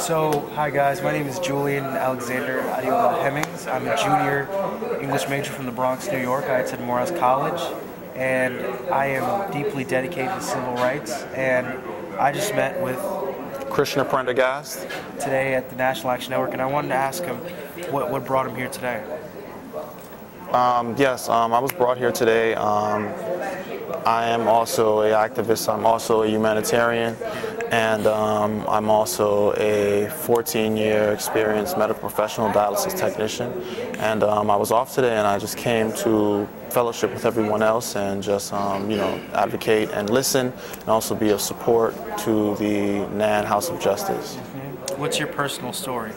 So, hi guys, my name is Julian Alexander Adiola Hemmings. I'm a junior English major from the Bronx, New York. I attend Morehouse College, and I am deeply dedicated to civil rights. And I just met with Krishna Prendergast today at the National Action Network, and I wanted to ask him what brought him here today. Yes, I was brought here today. I am also an activist. I'm also a humanitarian, and I'm also a 14-year experienced medical professional dialysis technician. And I was off today, and I just came to fellowship with everyone else and just advocate and listen, and also be of support to the NAN House of Justice. What's your personal story?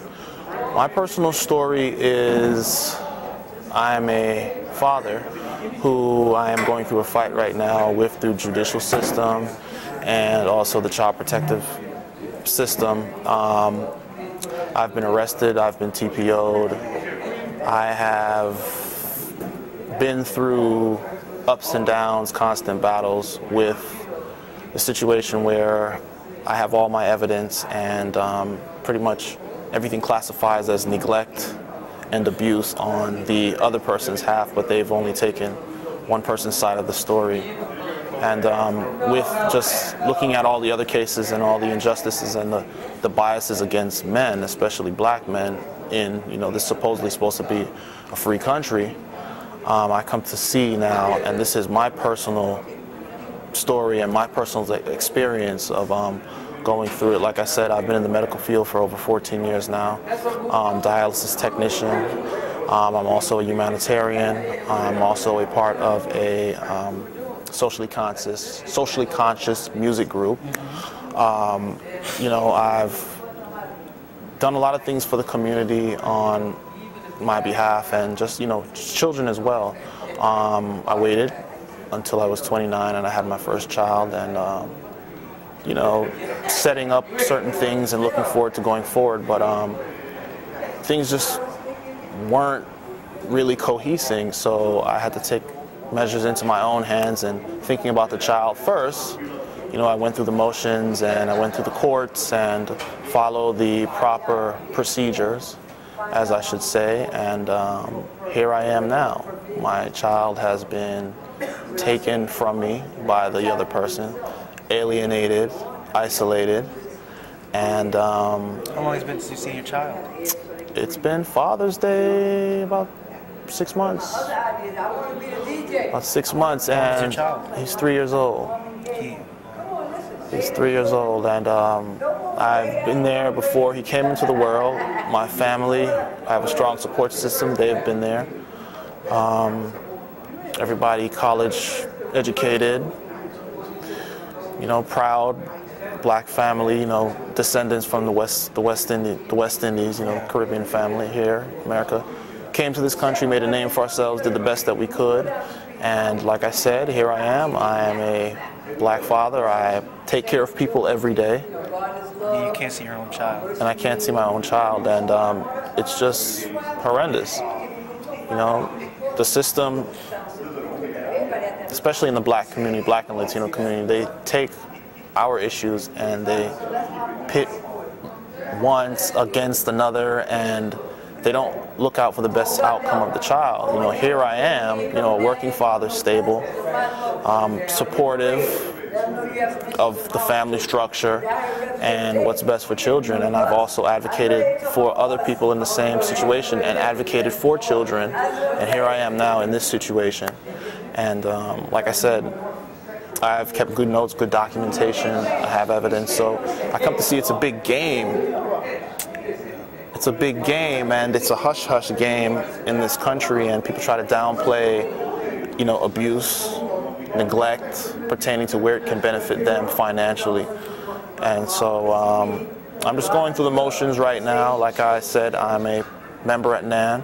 My personal story is I'm a father who I am going through a fight right now with through judicial system and also the child protective system. I've been arrested, I've been TPO'd, I have been through ups and downs, constant battles with a situation where I have all my evidence and pretty much everything classifies as neglect and abuse on the other person's half, but they've only taken one person's side of the story. And with just looking at all the other cases and all the injustices and the biases against men, especially black men, in this supposedly supposed to be a free country, I come to see now, and this is my personal story and my personal experience of going through it. Like I said, I've been in the medical field for over 14 years now, dialysis technician. I'm also a humanitarian. I'm also a part of a socially conscious music group. I've done a lot of things for the community on my behalf, and just children as well. I waited until I was 29 and I had my first child, and setting up certain things and looking forward to going forward, but things just weren't really cohesing, so I had to take measures into my own hands, and thinking about the child first, I went through the motions and I went through the courts and followed the proper procedures, as I should say, and here I am now. My child has been taken from me by the other person, alienated, isolated, and how long has it been since you've seen your child? It's been Father's Day about 6 months. About 6 months, and he's 3 years old. He's 3 years old, and I've been there before he came into the world. My family, I have a strong support system. They've been there. Everybody college educated. Proud black family, descendants from the West Indies, Caribbean family here, America. Came to this country, made a name for ourselves, did the best that we could, and like I said, here I am. I am a black father. I take care of people every day. You can't see your own child. And I can't see my own child, and it's just horrendous. The system, especially in the black community, black and Latino community, they take our issues and they pit one against another, and they don't look out for the best outcome of the child. Here I am, a working father, stable, supportive of the family structure and what's best for children, and I've also advocated for other people in the same situation and advocated for children, and here I am now in this situation. And like I said, I've kept good notes, good documentation, I have evidence, so I come to see it's a big game. It's a big game, and it's a hush-hush game in this country, and people try to downplay, abuse, neglect pertaining to where it can benefit them financially. And so I'm just going through the motions right now. Like I said, I'm a member at NAN,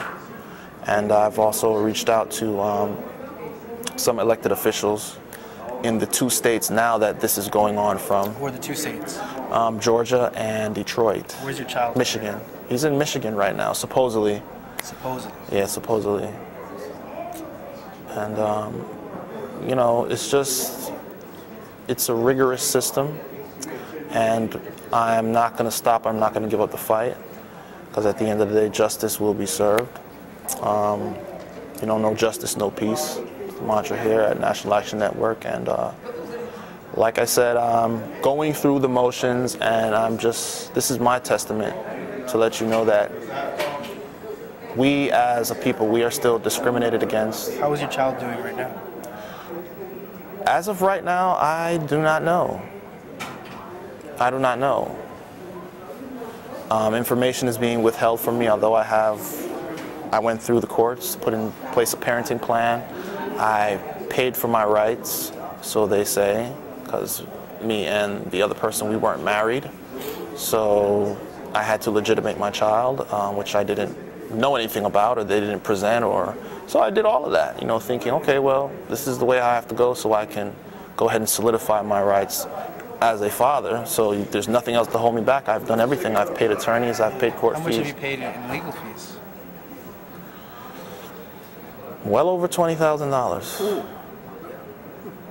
and I've also reached out to some elected officials in the 2 states now that this is going on from. Who are the 2 states? Georgia and Detroit. Where's your child? Michigan. He's in Michigan right now, supposedly. Supposedly? Yeah, supposedly. And, it's a rigorous system. And I'm not going to stop. I'm not going to give up the fight, because at the end of the day, justice will be served. No justice, no peace. The mantra here at National Action Network. And like I said, I'm going through the motions, and this is my testament to let you know that we as a people, we are still discriminated against. How is your child doing right now? As of right now, I do not know. I do not know. Information is being withheld from me, although I went through the courts, put in place a parenting plan. I paid for my rights, so they say, because me and the other person, we weren't married. So I had to legitimate my child, which I didn't know anything about, or they didn't present, so I did all of that, thinking, okay, well, this is the way I have to go, so I can go ahead and solidify my rights as a father. So there's nothing else to hold me back. I've done everything. I've paid attorneys, I've paid court fees. How much have you paid in legal fees? Well over $20,000.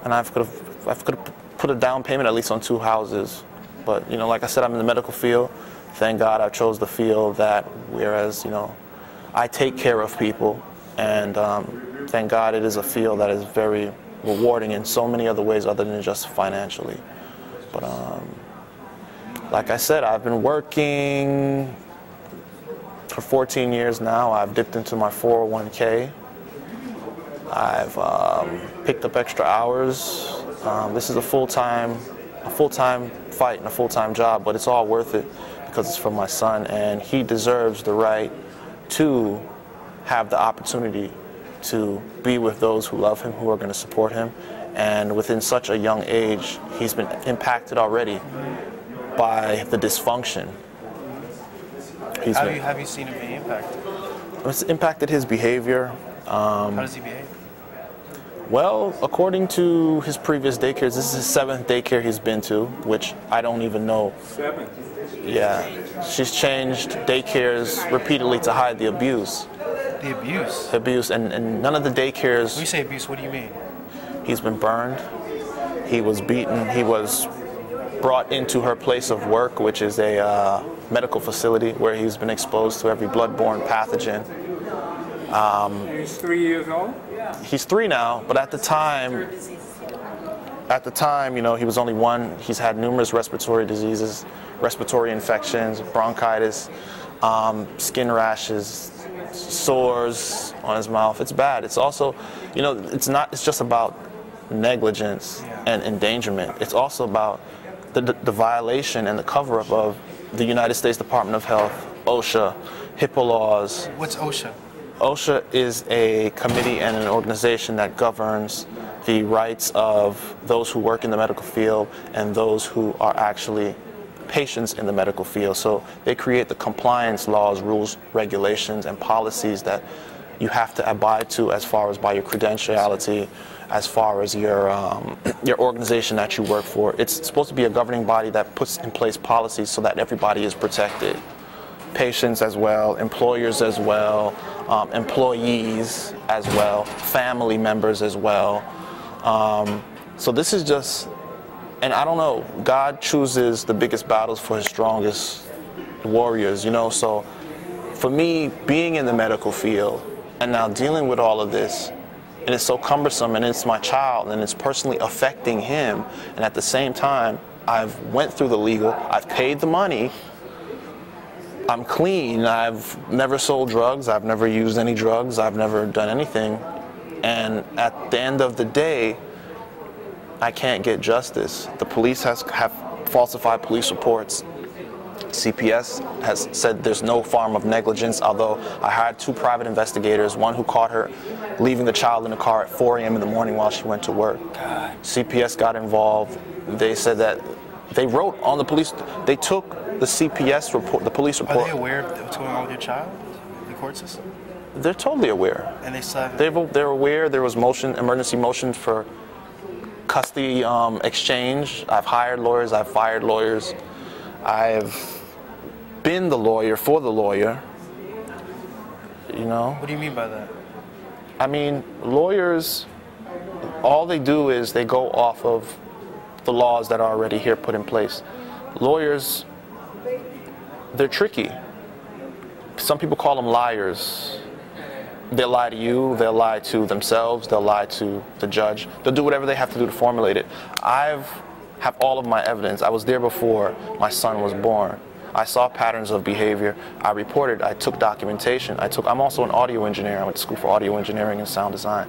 And I could have put a down payment at least on 2 houses. But, like I said, I'm in the medical field. Thank God I chose the field that, whereas, I take care of people. And thank God it is a field that is very rewarding in so many other ways other than just financially. But like I said, I've been working for 14 years now. I've dipped into my 401k. I've picked up extra hours. This is a full-time fight and a full-time job, but it's all worth it because it's for my son, and he deserves the right to have the opportunity to be with those who love him, who are going to support him. And within such a young age, he's been impacted already by the dysfunction. Have you seen him be impacted? It's impacted his behavior. How does he behave? Well, according to his previous daycares, this is his 7th daycare he's been to, which I don't even know. 7? Yeah. She's changed daycares repeatedly to hide the abuse. The abuse? The abuse, and none of the daycares... When you say abuse, what do you mean? He's been burned. He was beaten. He was brought into her place of work, which is a medical facility where he's been exposed to every bloodborne pathogen. He's 3 years old? He's 3 now, but at the time, he was only 1. He's had numerous respiratory diseases, respiratory infections, bronchitis, skin rashes, sores on his mouth. It's bad. It's also, it's just about negligence and endangerment. It's also about the violation and the cover-up of the United States Department of Health, OSHA, HIPAA laws. What's OSHA? OSHA is a committee and an organization that governs the rights of those who work in the medical field and those who are actually patients in the medical field. So they create the compliance laws, rules, regulations, and policies that you have to abide to as far as by your credentiality, as far as your organization that you work for. It's supposed to be a governing body that puts in place policies so that everybody is protected. Patients as well, employers as well, employees as well, family members as well. So this is just, and I don't know, God chooses the biggest battles for his strongest warriors, So for me, being in the medical field and now dealing with all of this, and it's so cumbersome, and it's my child, and it's personally affecting him, and at the same time, I've went through the legal, I've paid the money, I'm clean, I've never sold drugs, I've never used any drugs, I've never done anything, and at the end of the day, I can't get justice. The police have falsified police reports. CPS has said there's no form of negligence, although I hired 2 private investigators, one who caught her leaving the child in the car at 4 a.m. in the morning while she went to work. God. CPS got involved. They said that they wrote on the police, they took the CPS report, the police report. Are they aware of what's going on with your child, the court system? They're totally aware. And they said they're aware. There was emergency motion for custody exchange. I've hired lawyers, I've fired lawyers. I've been the lawyer for the lawyer, What do you mean by that? I mean, lawyers, all they do is they go off of the laws that are already here put in place. Lawyers they're tricky. Some people call them liars. They'll lie to you, they'll lie to themselves, they'll lie to the judge. They'll do whatever they have to do to formulate it. I have all of my evidence. I was there before my son was born. I saw patterns of behavior. I reported, I took documentation. I'm also an audio engineer. I went to school for audio engineering and sound design.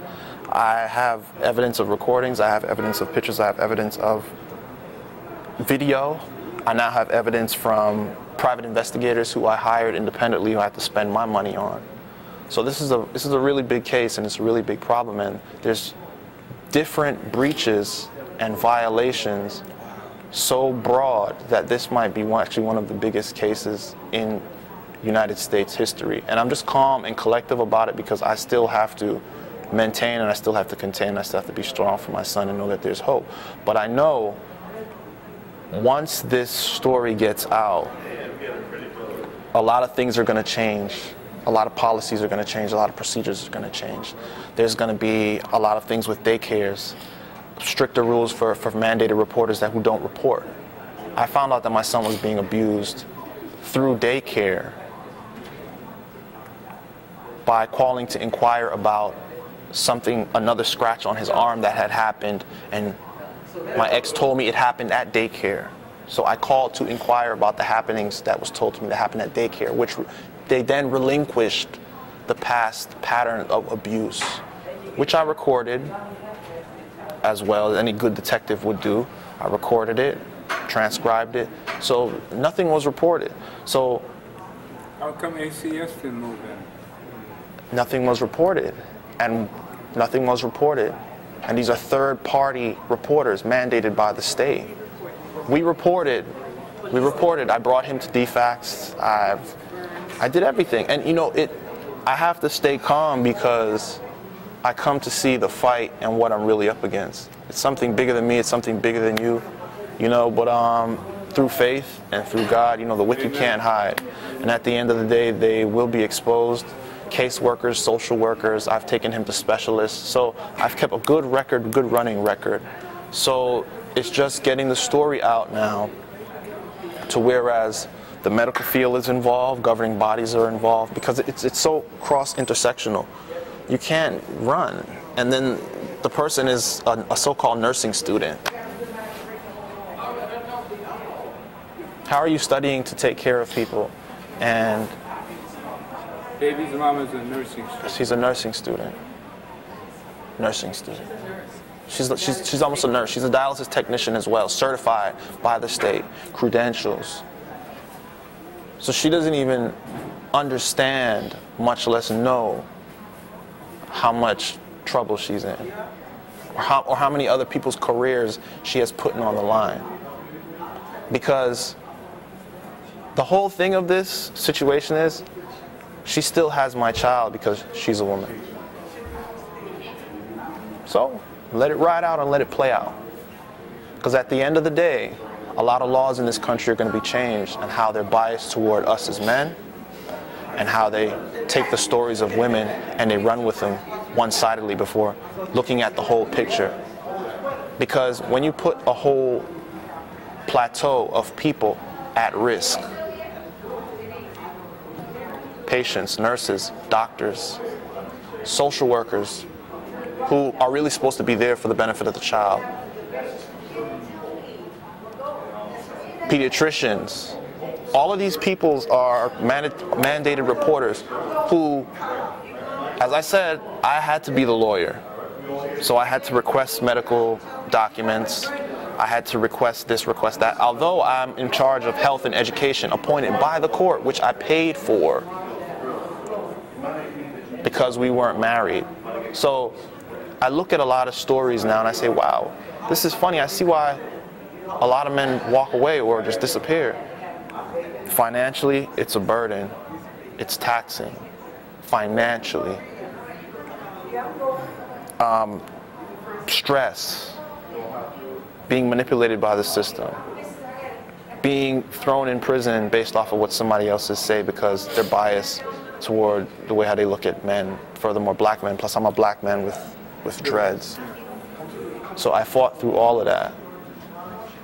I have evidence of recordings, I have evidence of pictures, I have evidence of video. I now have evidence from private investigators who I hired independently who I had to spend my money on. So this is a really big case, and it's a really big problem, and there's different breaches and violations so broad that this might be actually one of the biggest cases in United States history. And I'm just calm and collective about it because I still have to maintain, and I still have to contain, and I still have to be strong for my son and know that there's hope. But I know once this story gets out, a lot of things are going to change. A lot of policies are going to change. A lot of procedures are going to change. There's going to be a lot of things with daycares, stricter rules for mandated reporters who don't report. I found out that my son was being abused through daycare by calling to inquire about something, another scratch on his arm that had happened, and my ex told me it happened at daycare. So I called to inquire about the happenings that was told to me that happened at daycare, which they then relinquished the past pattern of abuse, which I recorded as well as any good detective would do. I recorded it, transcribed it, so nothing was reported. So how come ACS didn't move in? Nothing was reported, and nothing was reported. And these are third-party reporters mandated by the state. We reported. I brought him to DFACS. I did everything. And you know, I have to stay calm because I come to see the fight and what I'm really up against. It's something bigger than me, it's something bigger than you, you know, but through faith and through God, you know, the wicked can't hide. And at the end of the day, they will be exposed. Caseworkers, social workers, I've taken him to specialists. So I've kept a good record, good running record. So it's just getting the story out now to whereas the medical field is involved, governing bodies are involved, because it's so cross-intersectional. You can't run. And then the person is a so-called nursing student. How are you studying to take care of people? And Baby's mom is a nursing student. she's a nursing student. Nursing student. She's almost a nurse. She's a dialysis technician as well, certified by the state, credentials. So she doesn't even understand, much less know, how much trouble she's in, or how many other people's careers she has put on the line. Because the whole thing of this situation is, she still has my child because she's a woman. So let it ride out and let it play out. Because at the end of the day, a lot of laws in this country are going to be changed, and how they're biased toward us as men, and how they take the stories of women and they run with them one-sidedly before looking at the whole picture. Because when you put a whole plateau of people at risk, patients, nurses, doctors, social workers, who are really supposed to be there for the benefit of the child, pediatricians, all of these people are mandated reporters who, as I said, I had to be the lawyer. So I had to request medical documents. I had to request this, request that. Although I'm in charge of health and education appointed by the court, which I paid for because we weren't married. So I look at a lot of stories now and I say, wow, this is funny. I see why a lot of men walk away or just disappear. Financially, it's a burden. It's taxing. Financially. Stress. Being manipulated by the system. Being thrown in prison based off of what somebody else has said because they're biased toward the way how they look at men. Furthermore, black men. Plus, I'm a black man with dreads. So I fought through all of that.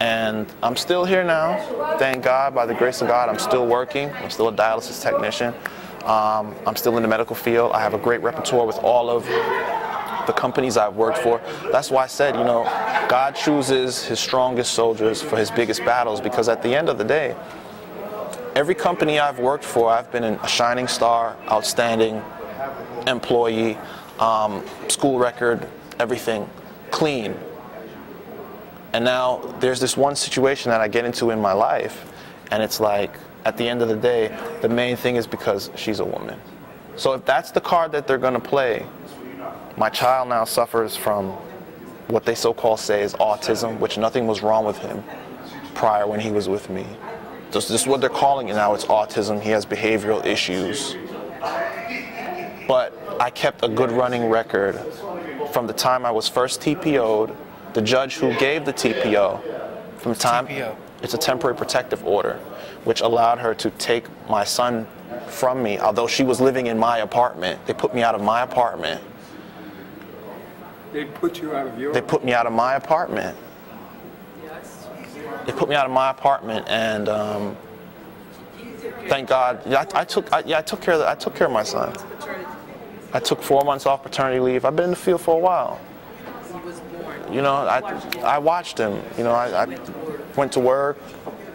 And I'm still here now. Thank God, by the grace of God, I'm still working. I'm still a dialysis technician. I'm still in the medical field. I have a great repertoire with all of the companies I've worked for. That's why I said, you know, God chooses his strongest soldiers for his biggest battles, because at the end of the day, every company I've worked for, I've been a shining star, outstanding employee, school record, everything clean. And now there's this one situation that I get into in my life, and it's like, at the end of the day, the main thing is because she's a woman. So if that's the card that they're going to play, my child now suffers from what they so-called say is autism, which nothing was wrong with him prior when he was with me. This is what they're calling it now. It's autism. He has behavioral issues. But I kept a good running record from the time I was first TPO'd. The judge who gave the TPO, from the time, TPO. It's a temporary protective order, which allowed her to take my son from me, although she was living in my apartment. They put me out of my apartment. They put you out of your... They put me out of my apartment. They put me out of my apartment, and thank God, I took care of my son. I took 4 months off paternity leave. I've been in the field for a while. You know, I watched him. You know, I went to work,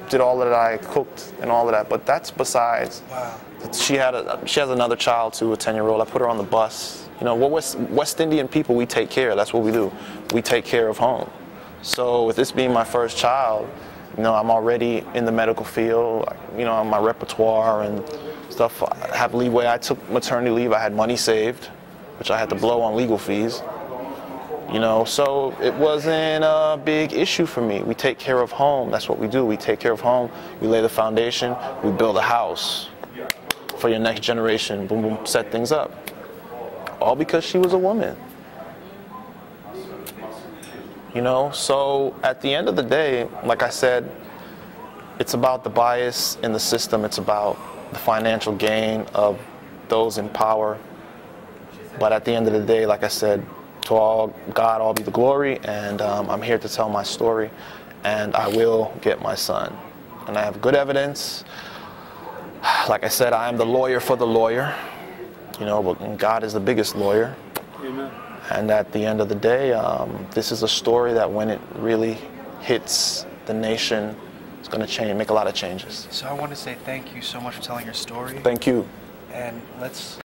did all of that, I cooked and all of that. But that's besides. Wow. She has another child too, a 10-year-old. I put her on the bus. You know, we're West Indian people. We take care. That's what we do. We take care of home. So with this being my first child, you know, I'm already in the medical field. You know, my repertoire and stuff. I have leeway. I took maternity leave. I had money saved, which I had to blow on legal fees. You know, so it wasn't a big issue for me. We take care of home. That's what we do. We take care of home. We lay the foundation. We build a house for your next generation. Boom, boom, set things up. All because she was a woman. You know, so at the end of the day, like I said, it's about the bias in the system. It's about the financial gain of those in power. But at the end of the day, like I said, to God all be the glory, and I'm here to tell my story, and I will get my son. And I have good evidence. Like I said, I am the lawyer for the lawyer, you know, but God is the biggest lawyer. Amen. And at the end of the day, this is a story that when it really hits the nation, it's going to make a lot of changes. So I want to say thank you so much for telling your story. Thank you. And let's